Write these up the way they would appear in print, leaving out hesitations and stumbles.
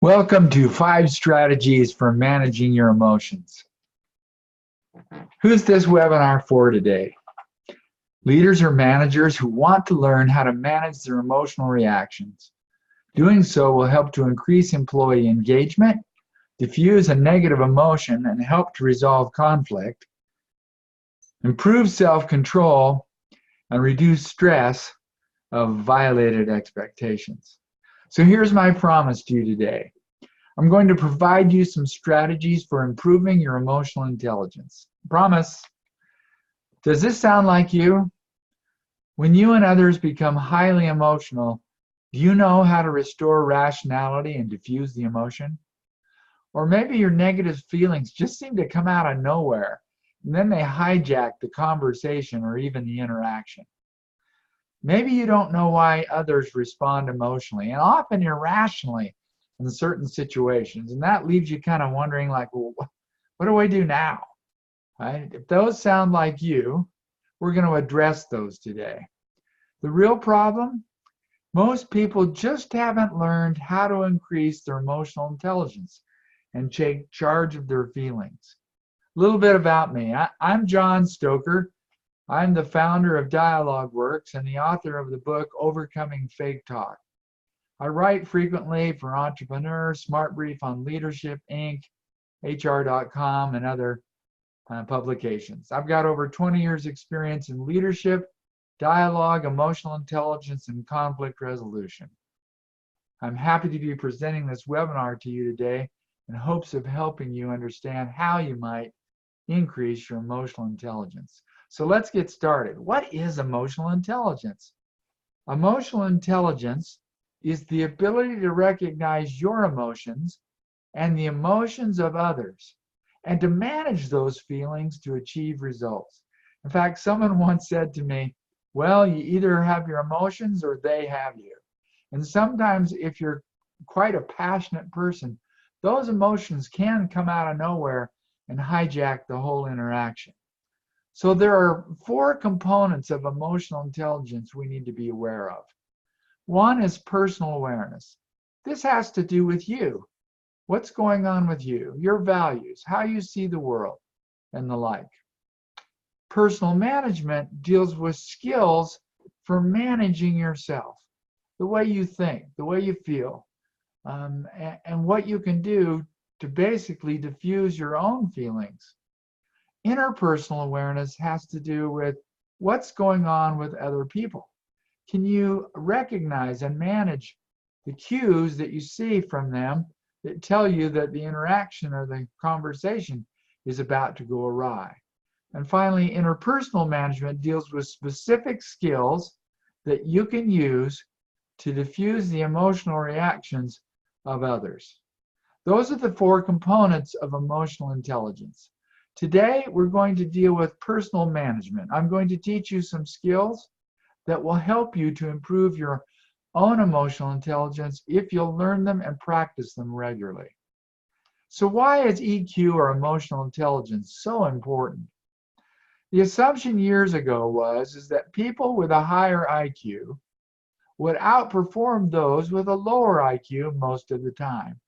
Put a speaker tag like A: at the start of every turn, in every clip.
A: Welcome to 5 Strategies for Managing Your Emotions. Who's this webinar for today? Leaders or managers who want to learn how to manage their emotional reactions. Doing so will help to increase employee engagement, diffuse a negative emotion, and help to resolve conflict, improve self-control, and reduce stress of violated expectations. So here's my promise to you today. I'm going to provide you some strategies for improving your emotional intelligence. Promise. Does this sound like you? When you and others become highly emotional, do you know how to restore rationality and diffuse the emotion? Or maybe your negative feelings just seem to come out of nowhere, and then they hijack the conversation or even the interaction. Maybe you don't know why others respond emotionally and often irrationally in certain situations, and that leaves you kind of wondering, like, well, what do I do now? Right? If those sound like you, we're going to address those today. The real problem? Most people just haven't learned how to increase their emotional intelligence and take charge of their feelings. A little bit about me. I'm John Stoker. I'm the founder of DialogueWORKS and the author of the book, Overcoming Fake Talk. I write frequently for Entrepreneur, Smart Brief on Leadership, Inc., HR.com, and other publications. I've got over 20 years experience in leadership, dialogue, emotional intelligence, and conflict resolution. I'm happy to be presenting this webinar to you today in hopes of helping you understand how you might increase your emotional intelligence. So let's get started. What is emotional intelligence? Emotional intelligence is the ability to recognize your emotions and the emotions of others and to manage those feelings to achieve results. In fact, someone once said to me, well, you either have your emotions or they have you. And sometimes if you're quite a passionate person, those emotions can come out of nowhere and hijack the whole interaction. So there are 4 components of emotional intelligence we need to be aware of. One is personal awareness. This has to do with you. What's going on with you, your values, how you see the world, and the like. Personal management deals with skills for managing yourself, the way you think, the way you feel, and what you can do to basically diffuse your own feelings. Interpersonal awareness has to do with what's going on with other people. Can you recognize and manage the cues that you see from them that tell you that the interaction or the conversation is about to go awry? And finally, interpersonal management deals with specific skills that you can use to diffuse the emotional reactions of others. Those are the 4 components of emotional intelligence. Today, we're going to deal with personal management. I'm going to teach you some skills that will help you to improve your own emotional intelligence if you'll learn them and practice them regularly. So why is EQ, or emotional intelligence, so important? The assumption years ago was that people with a higher IQ would outperform those with a lower IQ most of the time.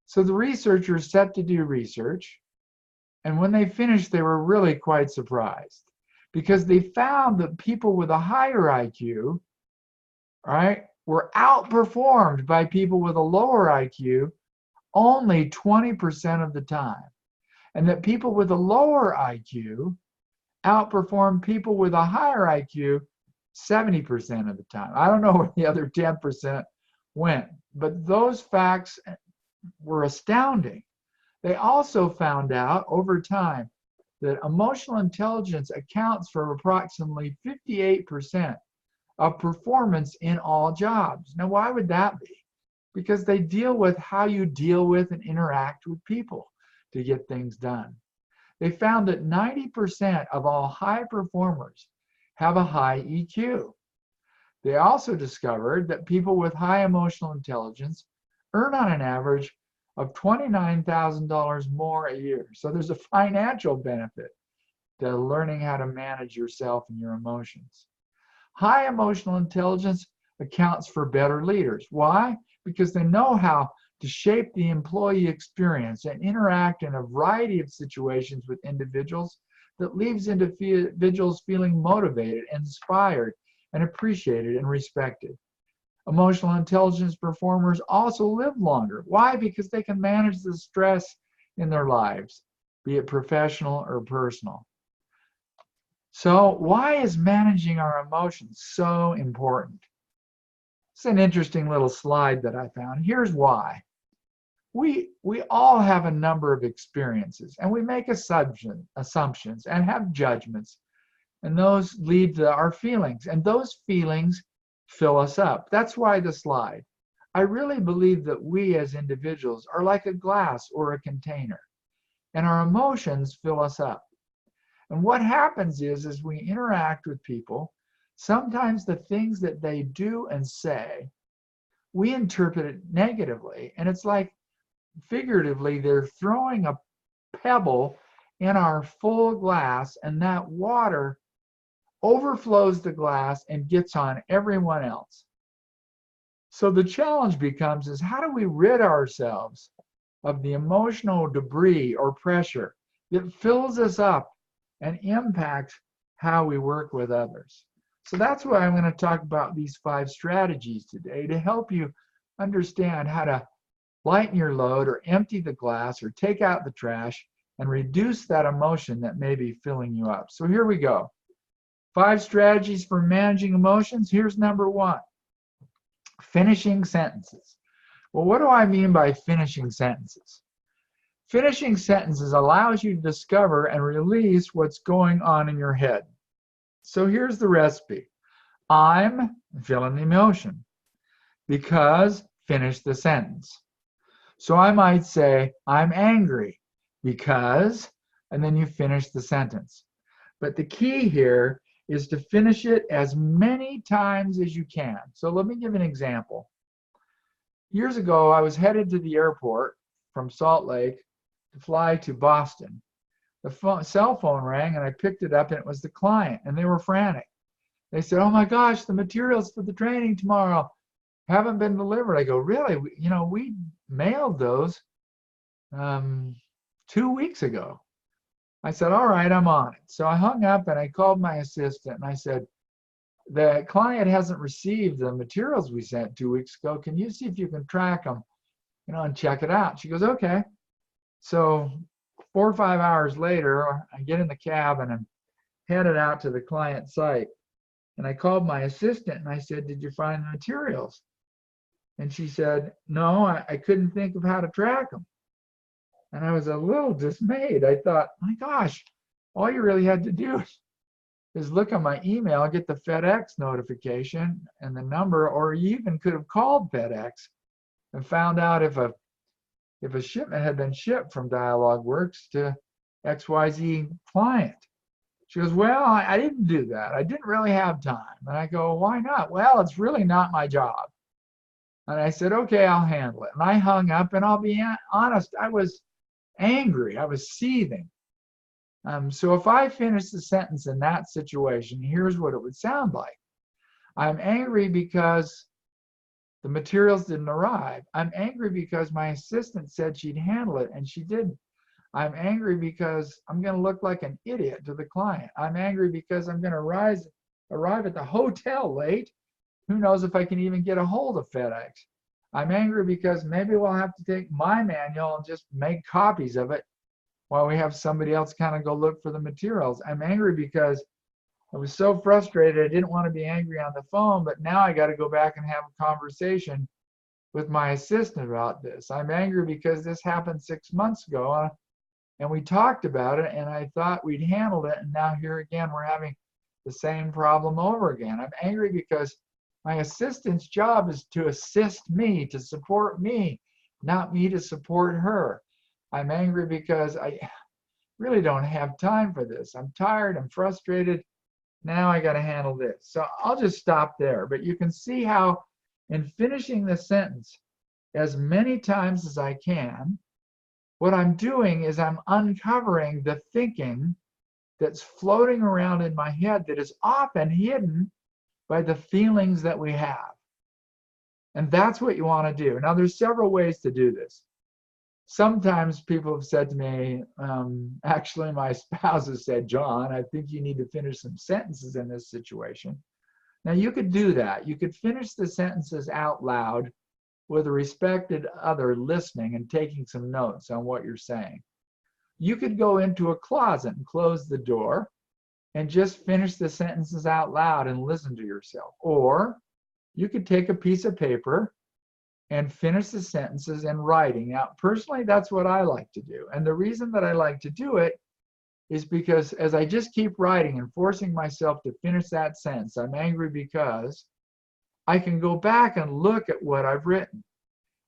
A: So the researchers set to do research, and when they finished, they were really quite surprised because they found that people with a higher IQ, right, were outperformed by people with a lower IQ only 20% of the time, and that people with a lower IQ outperformed people with a higher IQ 70% of the time. I don't know where the other 10% went, but those facts were astounding. They also found out over time that emotional intelligence accounts for approximately 58% of performance in all jobs. Now, why would that be? Because they deal with how you deal with and interact with people to get things done. They found that 90% of all high performers have a high EQ. They also discovered that people with high emotional intelligence earn on an average of $29,000 more a year. So there's a financial benefit to learning how to manage yourself and your emotions. High emotional intelligence accounts for better leaders. Why? Because they know how to shape the employee experience and interact in a variety of situations with individuals that leaves individuals feeling motivated, inspired, and appreciated and respected. Emotional intelligence performers also live longer. Why? Because they can manage the stress in their lives, be it professional or personal. So why is managing our emotions so important? It's an interesting little slide that I found. Here's why. We all have a number of experiences, and we make assumptions and have judgments, and those lead to our feelings, and those feelings fill us up. That's why the slide. I really believe that we as individuals are like a glass or a container, and our emotions fill us up. And what happens is, as we interact with people, sometimes the things that they do and say, we interpret it negatively, and it's like, figuratively, they're throwing a pebble in our full glass, and that water overflows the glass and gets on everyone else. So the challenge becomes is, how do we rid ourselves of the emotional debris or pressure that fills us up and impacts how we work with others? So that's why I'm going to talk about these 5 strategies today to help you understand how to lighten your load or empty the glass or take out the trash and reduce that emotion that may be filling you up. So here we go. 5 strategies for managing emotions. Here's number 1. Finishing sentences. Well, what do I mean by finishing sentences? Finishing sentences allows you to discover and release what's going on in your head. So here's the recipe. I'm, fill in the emotion, because, finish the sentence. So I might say, I'm angry because, and then you finish the sentence. But the key here is to finish it as many times as you can. So let me give an example. Years ago, I was headed to the airport from Salt Lake to fly to Boston. The cell phone rang, and I picked it up, and it was the client, and they were frantic. They said, oh my gosh, the materials for the training tomorrow haven't been delivered. I go, really? We mailed those 2 weeks ago. I said, all right, I'm on it. So I hung up and I called my assistant and I said, the client hasn't received the materials we sent 2 weeks ago. Can you see if you can track them, and check it out? She goes, okay. So 4 or 5 hours later, I get in the cab and I'm headed out to the client site. And I called my assistant and I said, did you find the materials? And she said, no, I couldn't think of how to track them. And I was a little dismayed. I thought, my gosh, all you really had to do is look at my email, get the FedEx notification and the number, or you even could have called FedEx and found out if a shipment had been shipped from DialogueWORKS to XYZ client. She goes, well, I didn't do that. I didn't really have time. And I go, why not? Well, it's really not my job. And I said, okay, I'll handle it. And I hung up, and I'll be honest, I was angry. I was seething. So if I finish the sentence in that situation, here's what it would sound like. I'm angry because the materials didn't arrive. I'm angry because my assistant said she'd handle it and she didn't. I'm angry because I'm going to look like an idiot to the client. I'm angry because I'm going to arrive at the hotel late. Who knows if I can even get a hold of FedEx. I'm angry because maybe we'll have to take my manual and just make copies of it while we have somebody else kind of go look for the materials. I'm angry because I was so frustrated. I didn't want to be angry on the phone, but now I got to go back and have a conversation with my assistant about this. I'm angry because this happened 6 months ago and we talked about it and I thought we'd handled it, and now here again we're having the same problem over again. I'm angry because my assistant's job is to assist me, to support me, not me to support her. I'm angry because I really don't have time for this. I'm tired, I'm frustrated. Now I got to handle this. So I'll just stop there. But you can see how in finishing the sentence as many times as I can, what I'm doing is I'm uncovering the thinking that's floating around in my head that is often hidden by the feelings that we have. And that's what you want to do. Now, there's several ways to do this. Sometimes people have said to me, actually, my spouse has said, John, I think you need to finish some sentences in this situation. Now, you could do that. You could finish the sentences out loud with a respected other listening and taking some notes on what you're saying. You could go into a closet and close the door and just finish the sentences out loud and listen to yourself. Or you could take a piece of paper and finish the sentences in writing. Now, personally, that's what I like to do. And the reason that I like to do it is because as I just keep writing and forcing myself to finish that sentence, I'm angry because I can go back and look at what I've written.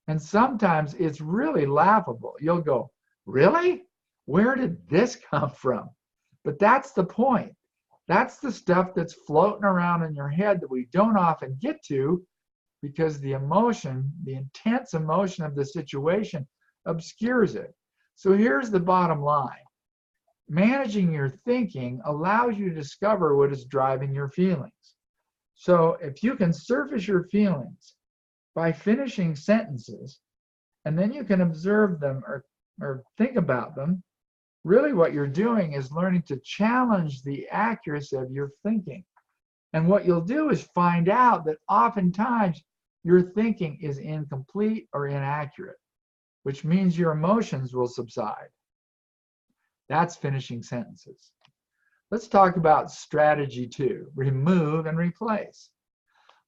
A: And sometimes it's really laughable. You'll go, really? Where did this come from? But that's the point. That's the stuff that's floating around in your head that we don't often get to because the emotion, the intense emotion of the situation obscures it. So here's the bottom line. Managing your thinking allows you to discover what is driving your feelings. So if you can surface your feelings by finishing sentences, and then you can observe them or think about them, really what you're doing is learning to challenge the accuracy of your thinking. And what you'll do is find out that oftentimes your thinking is incomplete or inaccurate, which means your emotions will subside. That's finishing sentences. Let's talk about strategy 2, remove and replace.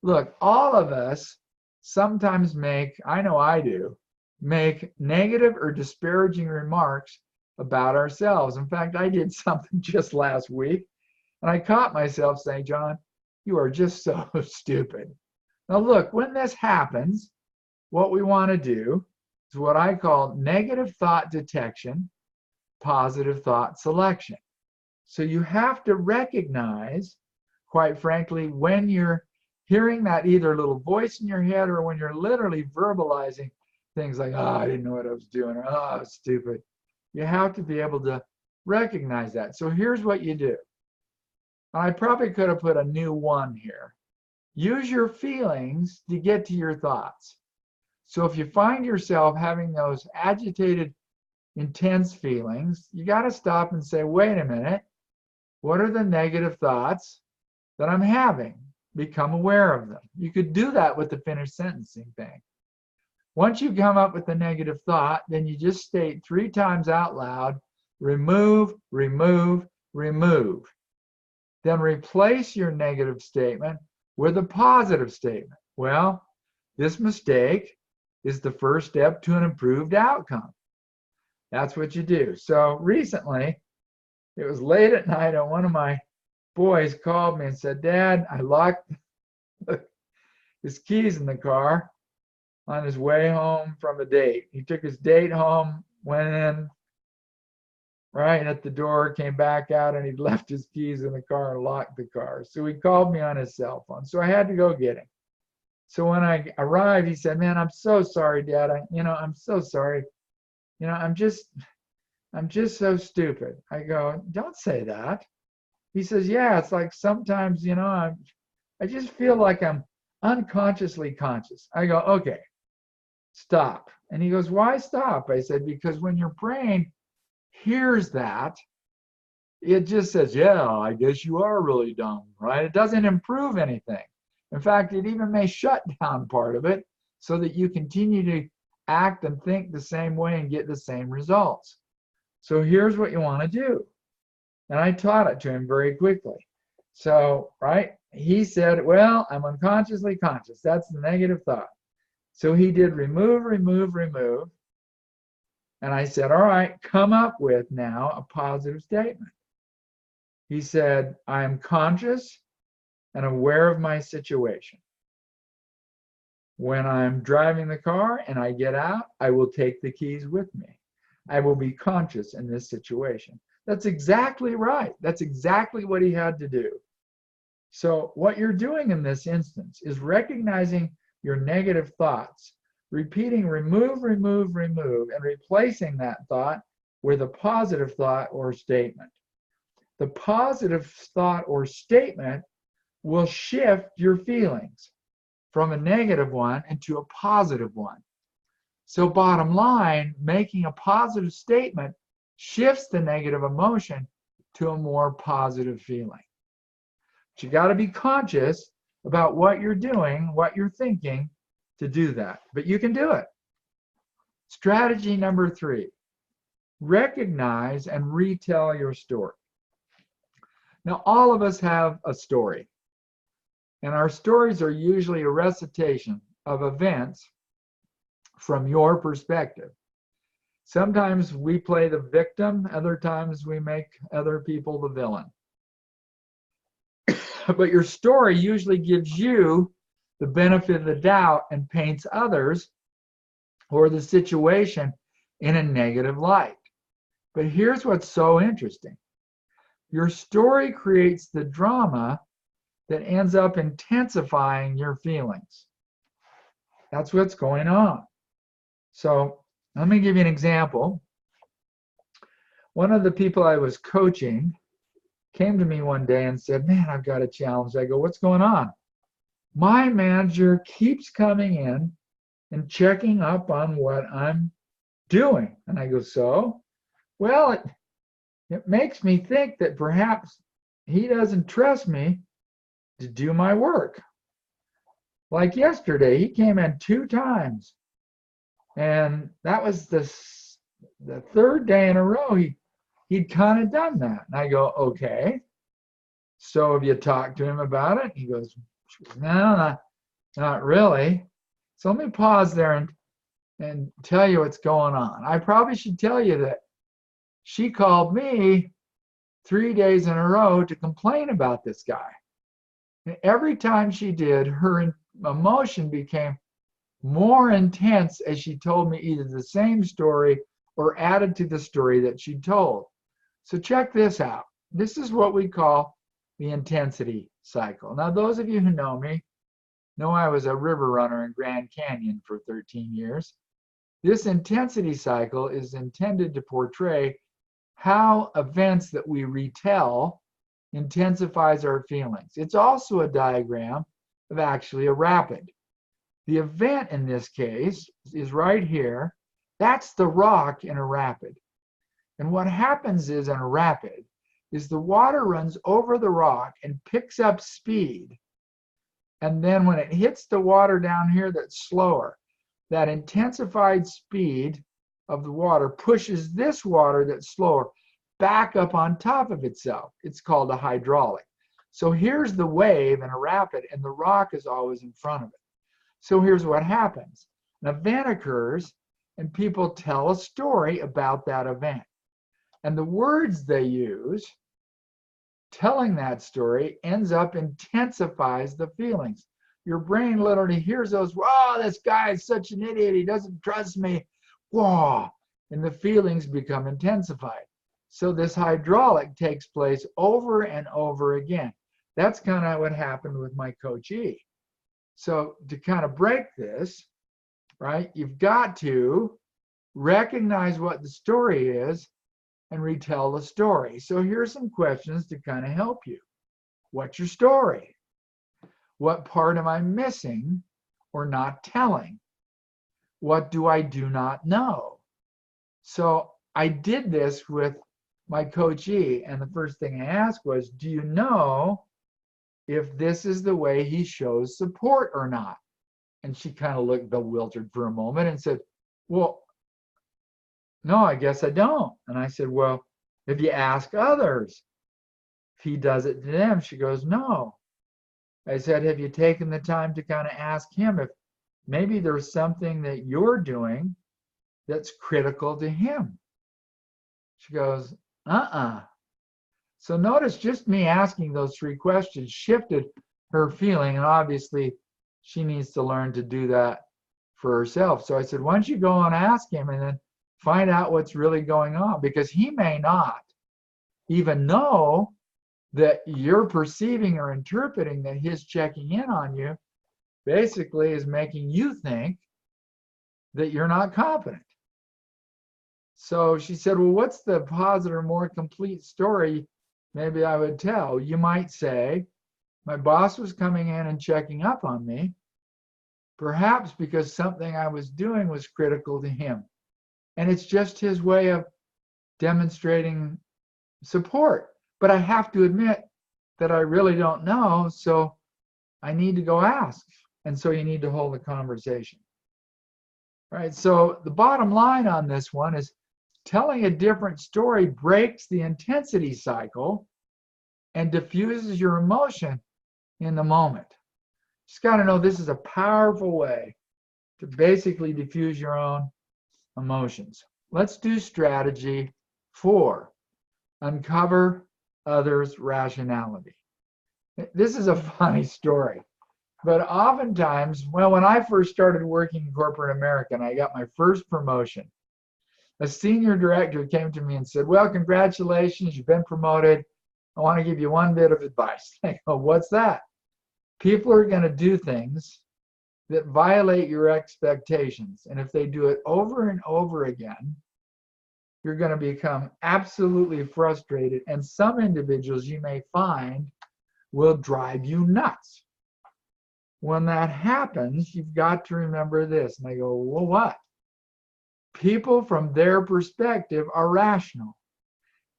A: Look, all of us sometimes make, I know I do, make negative or disparaging remarks about ourselves. In fact, I did something just last week, and I caught myself saying, John, you are just so stupid. Now look, when this happens, what we want to do is what I call negative thought detection, positive thought selection. So you have to recognize, quite frankly, when you're hearing that either little voice in your head or when you're literally verbalizing things like, oh, I didn't know what I was doing, or oh, I was stupid. You have to be able to recognize that. So here's what you do. I probably could have put a new 1 here. Use your feelings to get to your thoughts. So if you find yourself having those agitated, intense feelings, you got to stop and say, wait a minute, what are the negative thoughts that I'm having? Become aware of them. You could do that with the finished sentencing thing. Once you come up with a negative thought, then you just state 3 times out loud, remove, remove, remove. Then replace your negative statement with a positive statement. Well, this mistake is the first step to an improved outcome. That's what you do. So recently, it was late at night, and one of my boys called me and said, Dad, I locked his keys in the car on his way home from a date. He took his date home, went in right at the door, came back out, and he'd left his keys in the car and locked the car. So he called me on his cell phone. So I had to go get him. So when I arrived, he said, man, I'm so sorry, Dad. I'm so sorry. I'm just so stupid. I go, don't say that. He says, yeah, it's like sometimes, I just feel like I'm unconsciously conscious. I go, okay, stop. And he goes, why stop? I said, because when your brain hears that, it just says, yeah, I guess you are really dumb, right? It doesn't improve anything. In fact, it even may shut down part of it so that you continue to act and think the same way and get the same results. So here's what you want to do. And I taught it to him very quickly. So, right, he said, well, I'm unconsciously conscious. That's the negative thought. So he did remove, remove, remove. And I said, all right, come up with now a positive statement. He said, I am conscious and aware of my situation. When I'm driving the car and I get out, I will take the keys with me. I will be conscious in this situation. That's exactly right. That's exactly what he had to do. So what you're doing in this instance is recognizing your negative thoughts, repeating remove, remove, remove, and replacing that thought with a positive thought or statement. The positive thought or statement will shift your feelings from a negative one into a positive one. So bottom line, making a positive statement shifts the negative emotion to a more positive feeling. But you got to be conscious about what you're doing, what you're thinking to do that. But you can do it. Strategy number 3, recognize and retell your story. Now, all of us have a story, and our stories are usually a recitation of events from your perspective. Sometimes we play the victim, other times we make other people the villain. But your story usually gives you the benefit of the doubt and paints others or the situation in a negative light. But here's what's so interesting. Your story creates the drama that ends up intensifying your feelings. That's what's going on. So let me give you an example. One of the people I was coaching came to me one day and said, man, I've got a challenge. I go, what's going on? My manager keeps coming in and checking up on what I'm doing. And I go, so? Well, it makes me think that perhaps he doesn't trust me to do my work. Like yesterday, he came in 2 times. And that was the 3rd day in a row he'd kind of done that. And I go, okay. So have you talked to him about it? He goes, no, not really. So let me pause there and tell you what's going on. I probably should tell you that she called me 3 days in a row to complain about this guy. And every time she did, her emotion became more intense as she told me either the same story or added to the story that she told. So check this out. This is what we call the intensity cycle. Now, those of you who know me know I was a river runner in Grand Canyon for 13 years. This intensity cycle is intended to portray how events that we retell intensifies our feelings. It's also a diagram of actually a rapid. The event in this case is right here. That's the rock in a rapid. And what happens is in a rapid is the water runs over the rock and picks up speed. And then when it hits the water down here that's slower, that intensified speed of the water pushes this water that's slower back up on top of itself. It's called a hydraulic. So here's the wave in a rapid, and the rock is always in front of it. So here's what happens. An event occurs, and people tell a story about that event. And the words they use telling that story ends up intensifies the feelings. Your brain literally hears those, wow, this guy is such an idiot, he doesn't trust me, wow, and the feelings become intensified. So this hydraulic takes place over and over again. That's kind of what happened with my coachee. So to kind of break this, right, you've got to recognize what the story is and retell the story. So here's some questions to kind of help you. What's your story? What part am I missing or not telling? What do I do not know? So I did this with my coachee, and the first thing I asked was, do you know if this is the way he shows support or not? And she kind of looked bewildered for a moment and said, well, no, I guess I don't. And I said, well, if you ask others if he does it to them, she goes, no. I said, have you taken the time to kind of ask him if maybe there's something that you're doing that's critical to him? She goes, So notice just me asking those 3 questions shifted her feeling, and obviously she needs to learn to do that for herself. So I said, why don't you go and ask him and then find out what's really going on, because he may not even know that you're perceiving or interpreting that his checking in on you basically is making you think that you're not competent. So she said, well, what's the positive, more complete story maybe I would tell? You might say, my boss was coming in and checking up on me, perhaps because something I was doing was critical to him. And it's just his way of demonstrating support. But I have to admit that I really don't know, so I need to go ask. And so you need to hold a conversation. All right, so the bottom line on this one is telling a different story breaks the intensity cycle and diffuses your emotion in the moment. Just got to know this is a powerful way to basically diffuse your own emotions. Let's do strategy 4, uncover others' rationality. This is a funny story, but oftentimes, well, when I first started working in corporate America and I got my first promotion, a senior director came to me and said, well, congratulations, you've been promoted. I want to give you one bit of advice. I go, what's that? People are going to do things that violate your expectations. And if they do it over and over again, you're going to become absolutely frustrated. And some individuals you may find will drive you nuts. When that happens, you've got to remember this. And I go, well, what? People from their perspective are rational,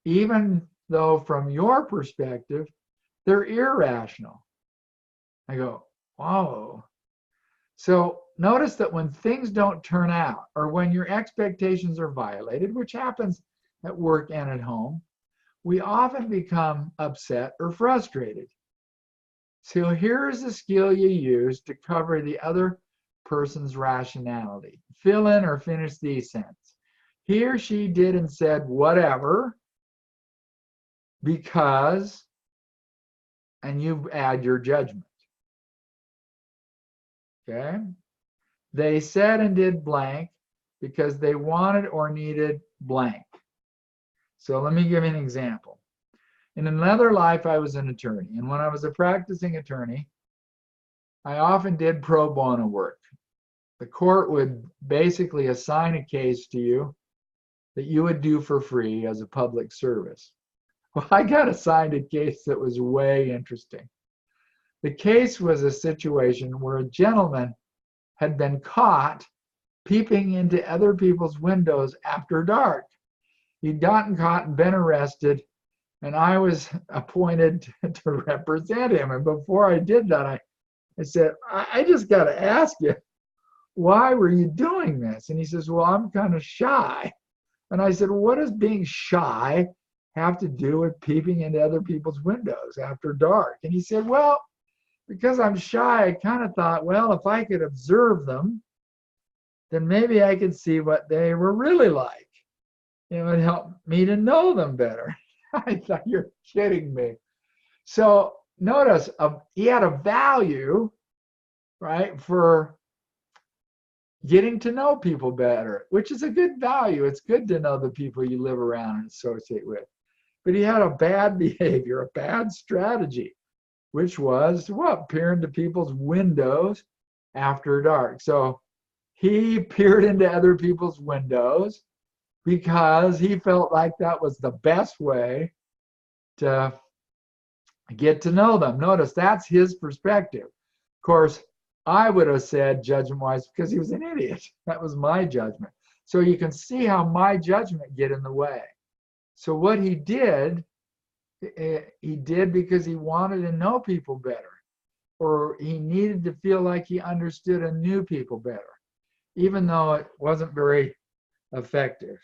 A: even though from your perspective, they're irrational. I go, whoa. So notice that when things don't turn out, or when your expectations are violated, which happens at work and at home, we often become upset or frustrated. So here's the skill you use to cover the other person's rationality. Fill in or finish these sentences. He or she did and said whatever because, and you add your judgment. Okay? They said and did blank because they wanted or needed blank. So let me give you an example. In another life, I was an attorney. And when I was a practicing attorney, I often did pro bono work. The court would basically assign a case to you that you would do for free as a public service. Well, I got assigned a case that was way interesting. The case was a situation where a gentleman had been caught peeping into other people's windows after dark. He'd gotten caught and been arrested, and I was appointed to represent him. And before I did that, I said, I just got to ask you, why were you doing this? And he says, well, I'm kind of shy. And I said, well, what does being shy have to do with peeping into other people's windows after dark? And he said, well, because I'm shy, I kind of thought, well, if I could observe them, then maybe I could see what they were really like. It would help me to know them better. I thought, you're kidding me. So notice he had a value, right, for getting to know people better, which is a good value. It's good to know the people you live around and associate with. But he had a bad behavior, a bad strategy, which was what? Peer into people's windows after dark. So he peered into other people's windows because he felt like that was the best way to get to know them. Notice that's his perspective. Of course, I would have said judgment-wise because he was an idiot. That was my judgment. So you can see how my judgment get in the way. So what he did because he wanted to know people better, or he needed to feel like he understood and knew people better, even though it wasn't very effective.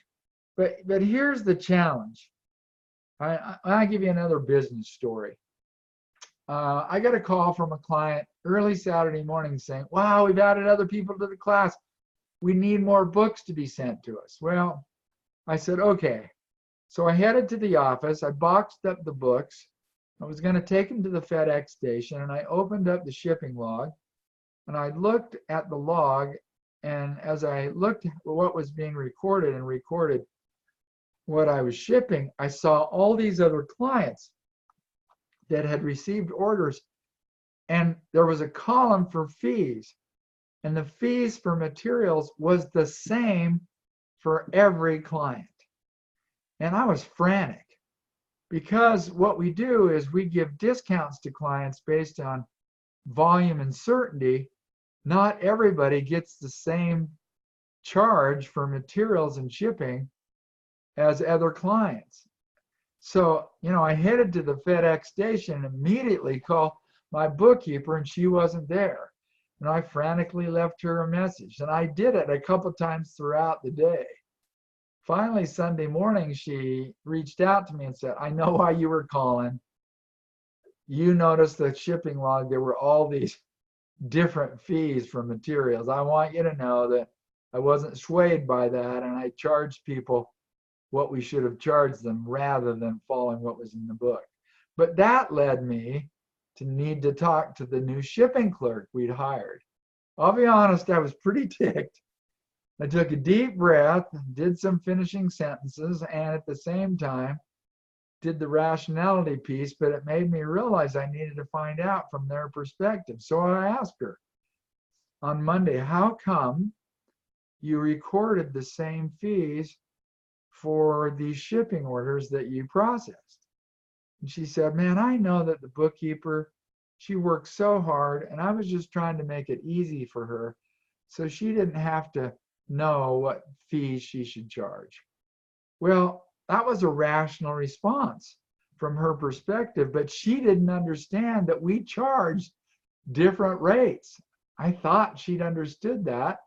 A: But here's the challenge. I'll give you another business story. I got a call from a client early Saturday morning saying, wow, we've added other people to the class. We need more books to be sent to us. Well, I said, okay. So I headed to the office. I boxed up the books. I was going to take them to the FedEx station, and I opened up the shipping log, and I looked at the log, and as I looked at what was being recorded and recorded what I was shipping, I saw all these other clients that had received orders, and there was a column for fees, and the fees for materials was the same for every client. And I was frantic because what we do is we give discounts to clients based on volume and certainty, not everybody gets the same charge for materials and shipping as other clients. So, I headed to the FedEx station and immediately called my bookkeeper, and she wasn't there. And I frantically left her a message. And I did it a couple times throughout the day. Finally, Sunday morning, she reached out to me and said, I know why you were calling. You noticed the shipping log, there were all these different fees for materials. I want you to know that I wasn't swayed by that, and I charged people what we should have charged them rather than following what was in the book. But that led me to need to talk to the new shipping clerk we'd hired. I'll be honest, I was pretty ticked. I took a deep breath, did some finishing sentences, and at the same time did the rationality piece, but it made me realize I needed to find out from their perspective. So I asked her on Monday, how come you recorded the same fees for these shipping orders that you processed? And she said, man, I know that the bookkeeper, she works so hard, and I was just trying to make it easy for her so she didn't have to know what fees she should charge. Well, that was a rational response from her perspective, but she didn't understand that we charged different rates. I thought she'd understood that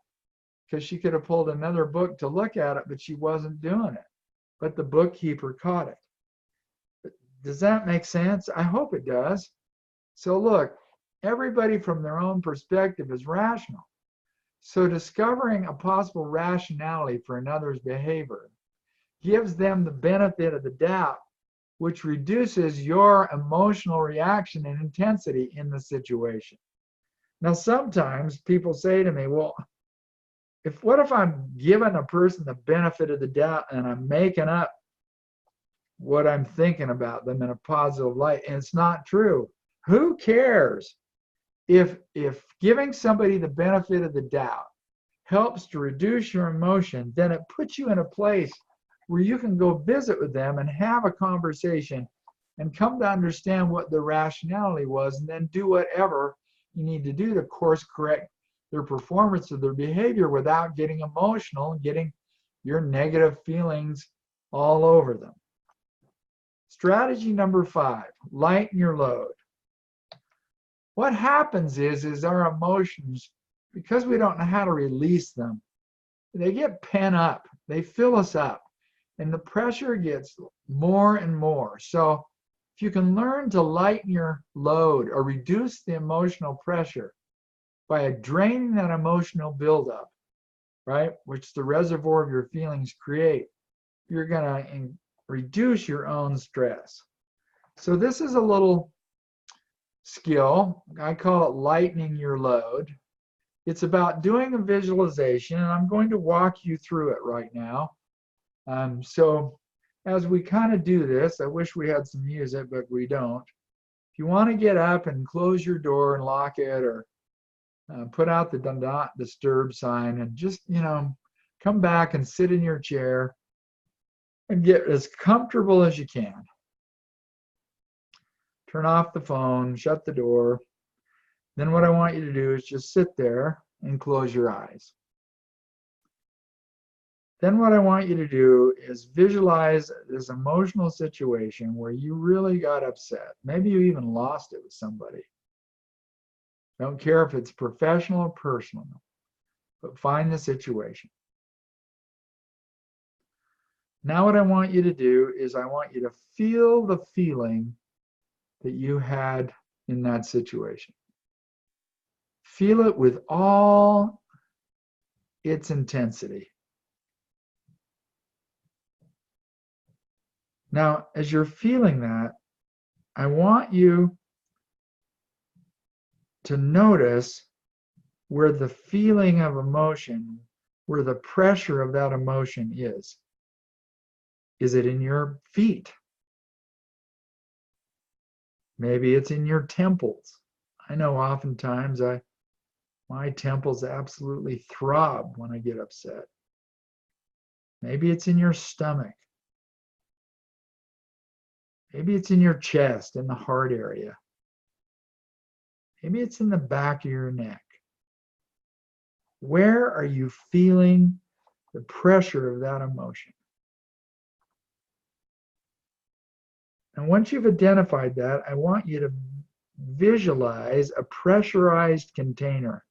A: because she could have pulled another book to look at it, but she wasn't doing it. But the bookkeeper caught it. Does that make sense? I hope it does. So look, everybody from their own perspective is rational. So discovering a possible rationality for another's behavior gives them the benefit of the doubt, which reduces your emotional reaction and intensity in the situation. Now, sometimes people say to me, well, what if I'm giving a person the benefit of the doubt and I'm making up what I'm thinking about them in a positive light, and it's not true? Who cares? If giving somebody the benefit of the doubt helps to reduce your emotion, then it puts you in a place where you can go visit with them and have a conversation and come to understand what the rationality was, and then do whatever you need to do to course correct their performance or their behavior without getting emotional and getting your negative feelings all over them. Strategy number 5, lighten your load. What happens is our emotions, because we don't know how to release them, they get pent up, they fill us up, and the pressure gets more and more. So if you can learn to lighten your load or reduce the emotional pressure by draining that emotional buildup, right, which the reservoir of your feelings create, you're going to reduce your own stress. So this is a little skill. I call it lightening your load. It's about doing a visualization, and I'm going to walk you through it right now. So as we kind of do this, I wish we had some music, but we don't. If you want to get up and close your door and lock it, or put out the do not disturb sign, and just, come back and sit in your chair and get as comfortable as you can. Turn off the phone, shut the door. Then what I want you to do is just sit there and close your eyes. Then what I want you to do is visualize this emotional situation where you really got upset. Maybe you even lost it with somebody. Don't care if it's professional or personal, but find the situation. Now what I want you to do is I want you to feel the feeling that you had in that situation. Feel it with all its intensity. Now, as you're feeling that, I want you to notice where the feeling of emotion, where the pressure of that emotion is. Is it in your feet? Maybe it's in your temples. I know oftentimes my temples absolutely throb when I get upset. Maybe it's in your stomach. Maybe it's in your chest, in the heart area. Maybe it's in the back of your neck. Where are you feeling the pressure of that emotion? And once you've identified that, I want you to visualize a pressurized container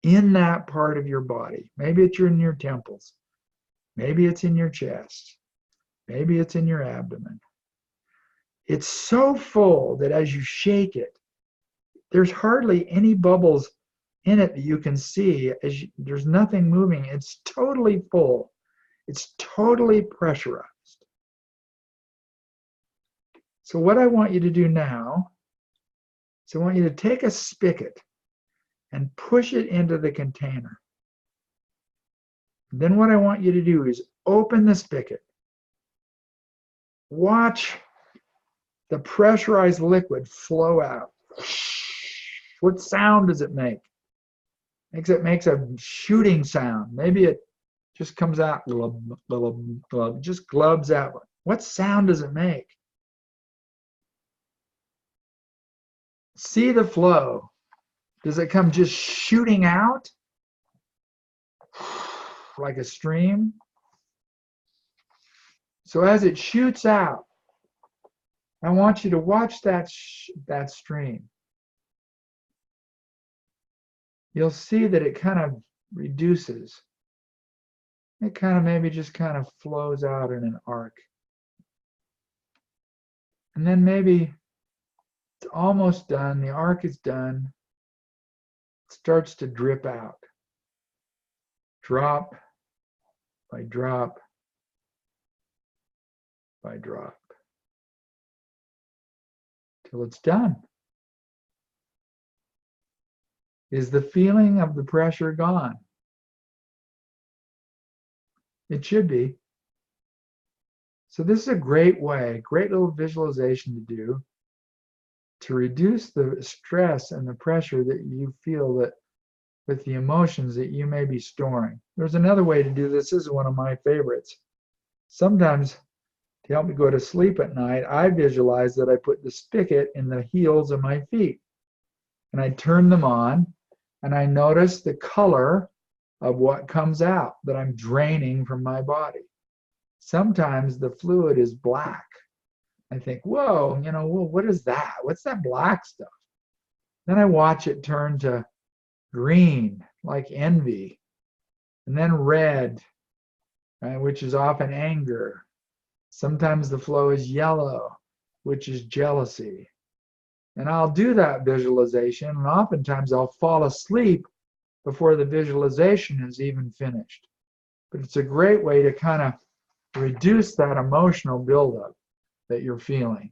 A: in that part of your body. Maybe it's in your temples. Maybe it's in your chest. Maybe it's in your abdomen. It's so full that as you shake it, there's hardly any bubbles in it that you can see. There's nothing moving. It's totally full. It's totally pressurized. So what I want you to do now is I want you to take a spigot and push it into the container. Then what I want you to do is open the spigot. Watch the pressurized liquid flow out. What sound does it make? It makes a shooting sound. Maybe it just comes out, glub, glub, glub, just glubs out. What sound does it make? See the flow. Does it come just shooting out like a stream? So as it shoots out, I want you to watch that stream. You'll see that it kind of reduces. It kind of maybe just kind of flows out in an arc. And then maybe it's almost done. The arc is done. It starts to drip out. Drop by drop by drop. Till it's done. Is the feeling of the pressure gone? It should be. So this is a great way, great little visualization to do to reduce the stress and the pressure that you feel that with the emotions that you may be storing. There's another way to do this. This is one of my favorites. Sometimes to help me go to sleep at night, I visualize that I put the spigot in the heels of my feet and I turn them on and I notice the color of what comes out that I'm draining from my body. Sometimes the fluid is black. I think, whoa, well, what is that? What's that black stuff? Then I watch it turn to green, like envy, and then red, right, which is often anger. Sometimes the flow is yellow, which is jealousy. And I'll do that visualization, and oftentimes I'll fall asleep before the visualization is even finished. But it's a great way to kind of reduce that emotional buildup that you're feeling.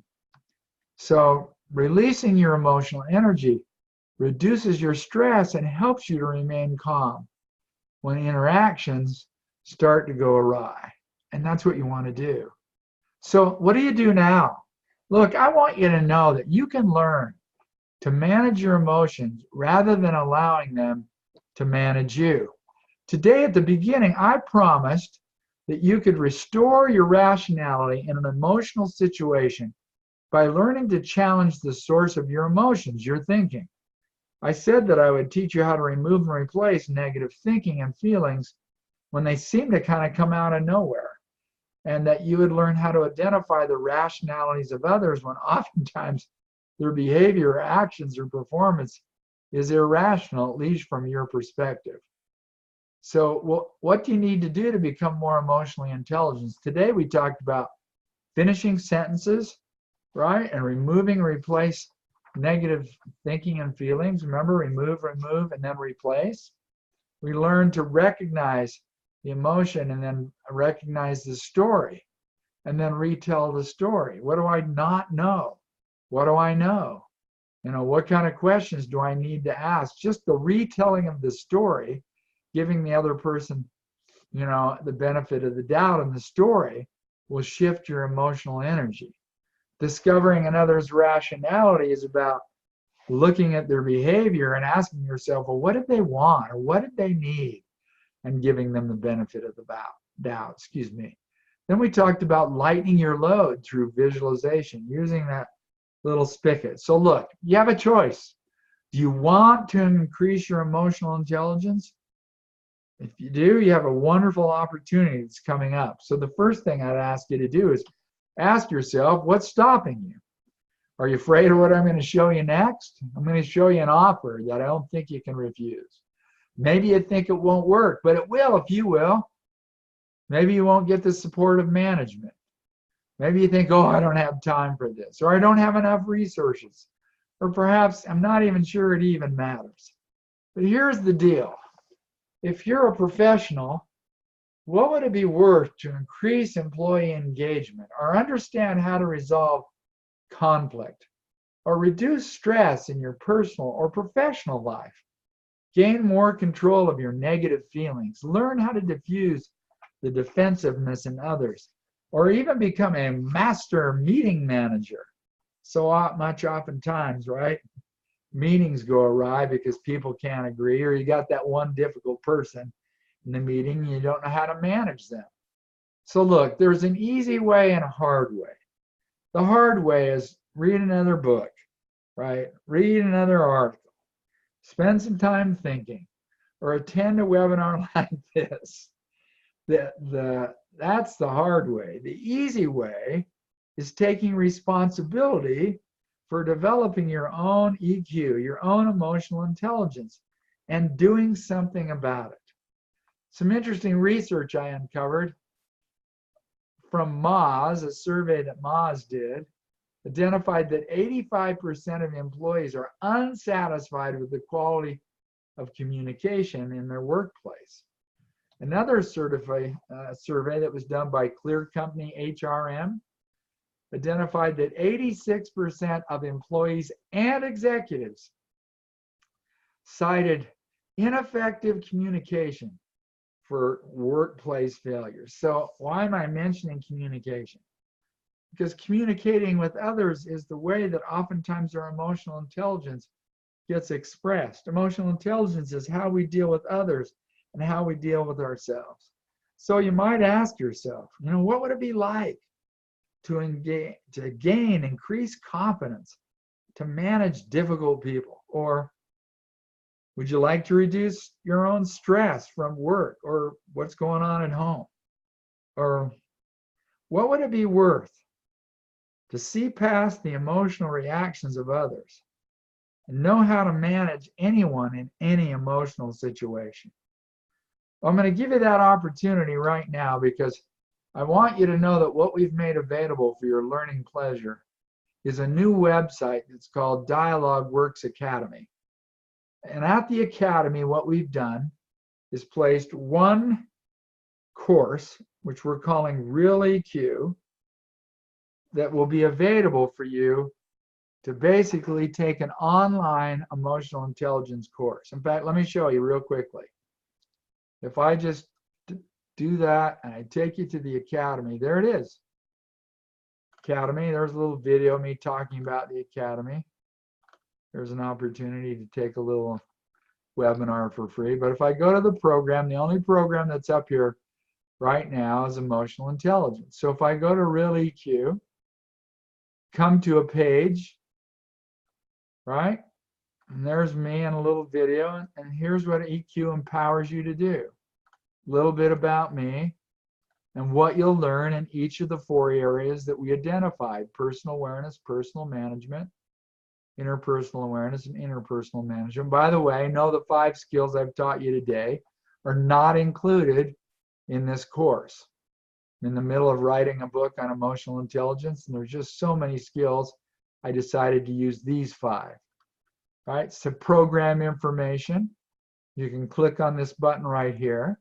A: So releasing your emotional energy reduces your stress and helps you to remain calm when interactions start to go awry. And that's what you want to do. So what do you do now? Look, I want you to know that you can learn to manage your emotions rather than allowing them to manage you. Today at the beginning, I promised that you could restore your rationality in an emotional situation by learning to challenge the source of your emotions, your thinking. I said that I would teach you how to remove and replace negative thinking and feelings when they seem to kind of come out of nowhere, and that you would learn how to identify the rationalities of others when oftentimes their behavior or actions or performance is irrational, at least from your perspective. So what do you need to do to become more emotionally intelligent? Today we talked about finishing sentences, right? And removing and replace negative thinking and feelings. Remember, remove, and then replace. We learned to recognize the emotion and then recognize the story and then retell the story. What do I not know? What do I know? What kind of questions do I need to ask? Just the retelling of the story, giving the other person, the benefit of the doubt in the story will shift your emotional energy. Discovering another's rationality is about looking at their behavior and asking yourself, well, what did they want or what did they need? And giving them the benefit of the doubt. Then we talked about lightening your load through visualization, using that little spigot. So look, you have a choice. Do you want to increase your emotional intelligence, If you do, you have a wonderful opportunity that's coming up. So the first thing I'd ask you to do is ask yourself, what's stopping you? Are you afraid of what I'm going to show you next? I'm going to show you an offer that I don't think you can refuse. Maybe you think it won't work, but it will if you will. Maybe you won't get the support of management. Maybe you think, oh, I don't have time for this, or I don't have enough resources, or perhaps I'm not even sure it even matters. But here's the deal. If you're a professional, what would it be worth to increase employee engagement or understand how to resolve conflict or reduce stress in your personal or professional life? Gain more control of your negative feelings. Learn how to diffuse the defensiveness in others, or even become a master meeting manager. So much oftentimes, right? Meetings go awry because people can't agree, or you got that one difficult person in the meeting and you don't know how to manage them. So look, there's an easy way and a hard way. The hard way is read another book, right? Read another article. Spend some time thinking, or attend a webinar like this. That's the hard way. The easy way is taking responsibility for developing your own EQ, your own emotional intelligence, and doing something about it. Some interesting research I uncovered from Moz, a survey that Moz did, identified that 85% of employees are unsatisfied with the quality of communication in their workplace. Another survey that was done by Clear Company HRM identified that 86% of employees and executives cited ineffective communication for workplace failures. So why am I mentioning communication? Because communicating with others is the way that oftentimes our emotional intelligence gets expressed. Emotional intelligence is how we deal with others and how we deal with ourselves. So you might ask yourself, what would it be like to gain increased confidence to manage difficult people? Or would you like to reduce your own stress from work or what's going on at home? Or what would it be worth to see past the emotional reactions of others and know how to manage anyone in any emotional situation? Well, I'm going to give you that opportunity right now because I want you to know that what we've made available for your learning pleasure is a new website that's called DialogueWORKS Academy. And at the Academy, what we've done is placed one course, which we're calling Real EQ, that will be available for you to basically take an online emotional intelligence course. In fact, let me show you real quickly. If I just do that and I take you to the Academy, there it is. Academy, there's a little video of me talking about the Academy. There's an opportunity to take a little webinar for free. But if I go to the program, the only program that's up here right now is emotional intelligence. So if I go to Real EQ, come to a page, right? And there's me in a little video, and here's what EQ empowers you to do. A little bit about me and what you'll learn in each of the 4 areas that we identified: personal awareness, personal management, interpersonal awareness, and interpersonal management. By the way, know the 5 skills I've taught you today are not included in this course. I'm in the middle of writing a book on emotional intelligence, and there's just so many skills, I decided to use these 5. All right, so program information. You can click on this button right here.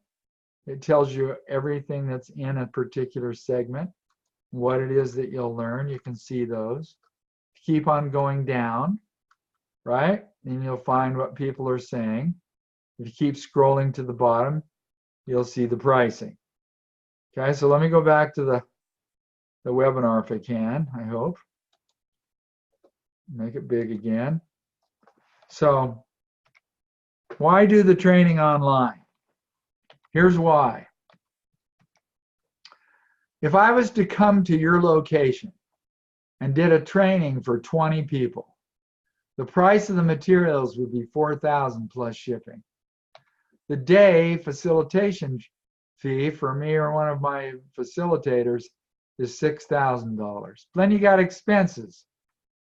A: It tells you everything that's in a particular segment, what it is that you'll learn. You can see those. Keep on going down, right? And you'll find what people are saying. If you keep scrolling to the bottom, you'll see the pricing. Okay, so let me go back to the webinar if I can, I hope. Make it big again. So why do the training online? Here's why. If I was to come to your location and did a training for 20 people, the price of the materials would be $4,000 plus shipping. The day facilitation fee for me or one of my facilitators is $6,000. Then you got expenses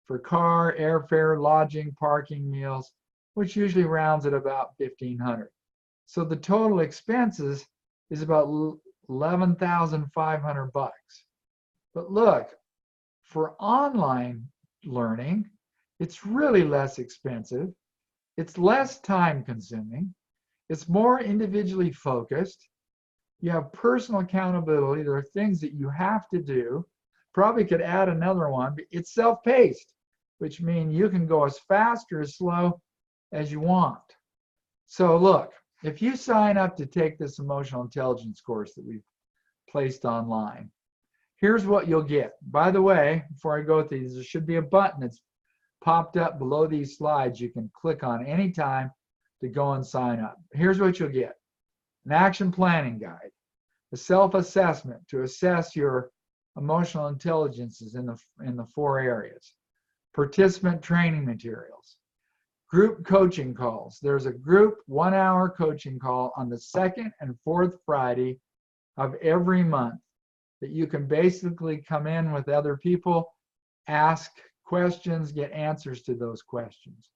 A: for car, airfare, lodging, parking, meals, which usually rounds at about $1,500. So the total expenses is about $11,500. But look, for online learning, it's really less expensive. It's less time consuming. It's more individually focused. You have personal accountability. There are things that you have to do. Probably could add another one, but it's self-paced, which means you can go as fast or as slow as you want. So look, if you sign up to take this emotional intelligence course that we've placed online, here's what you'll get. By the way, before I go through these, there should be a button that's popped up below these slides you can click on anytime to go and sign up. Here's what you'll get. An action planning guide, a self-assessment to assess your emotional intelligences in the 4 areas, participant training materials, group coaching calls. There's a group 1-hour coaching call on the 2nd and 4th Friday of every month that you can basically come in with other people, ask questions, get answers to those questions.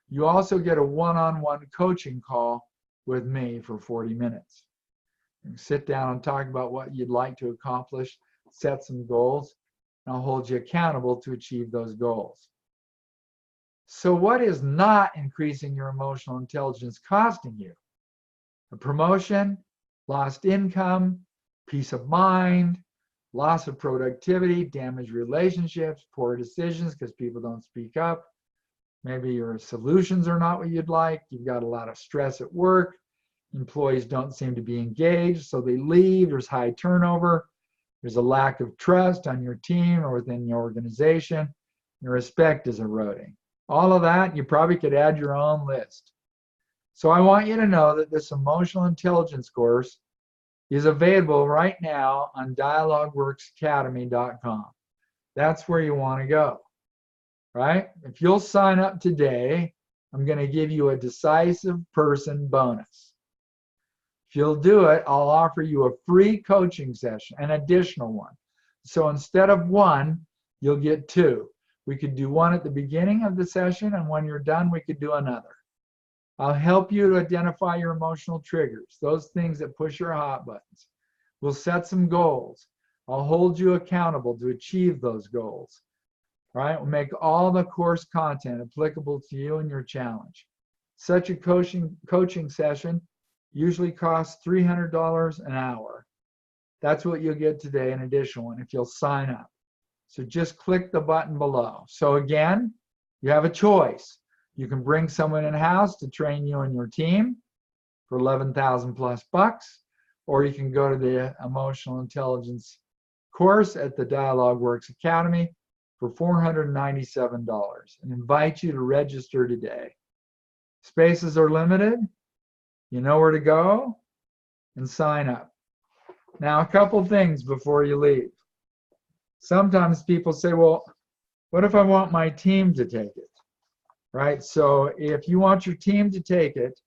A: You also get a one-on-one coaching call with me for 40 minutes. You can sit down and talk about what you'd like to accomplish, set some goals, and I'll hold you accountable to achieve those goals. So what is not increasing your emotional intelligence costing you? A promotion, lost income, peace of mind, loss of productivity, damaged relationships, poor decisions because people don't speak up. Maybe your solutions are not what you'd like. You've got a lot of stress at work. Employees don't seem to be engaged, so they leave. There's high turnover. There's a lack of trust on your team or within your organization. Your respect is eroding. All of that, you probably could add your own list. So I want you to know that this emotional intelligence course is available right now on DialogueWorksAcademy.com. That's where you want to go, right? If you'll sign up today, I'm going to give you a decisive person bonus. If you'll do it, I'll offer you a free coaching session, an additional one. So instead of 1, you'll get 2. We could do 1 at the beginning of the session, and when you're done, we could do another. I'll help you to identify your emotional triggers, those things that push your hot buttons. We'll set some goals. I'll hold you accountable to achieve those goals. All right? We'll make all the course content applicable to you and your challenge. Such a coaching session usually costs $300 an hour. That's what you'll get today, an additional one, if you'll sign up. So just click the button below. So again, you have a choice. You can bring someone in-house to train you and your team for $11,000 plus bucks, or you can go to the emotional intelligence course at the DialogueWORKS Academy for $497 and invite you to register today. Spaces are limited. You know where to go and sign up. Now, a couple things before you leave. Sometimes people say, well, what if I want my team to take it? Right? So if you want your team to take it,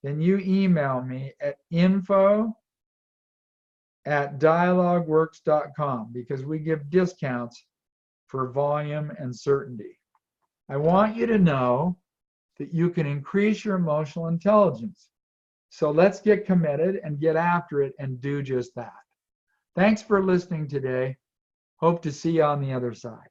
A: then you email me at info@dialogueworks.com because we give discounts for volume and certainty. I want you to know that you can increase your emotional intelligence. So let's get committed and get after it and do just that. Thanks for listening today. Hope to see you on the other side.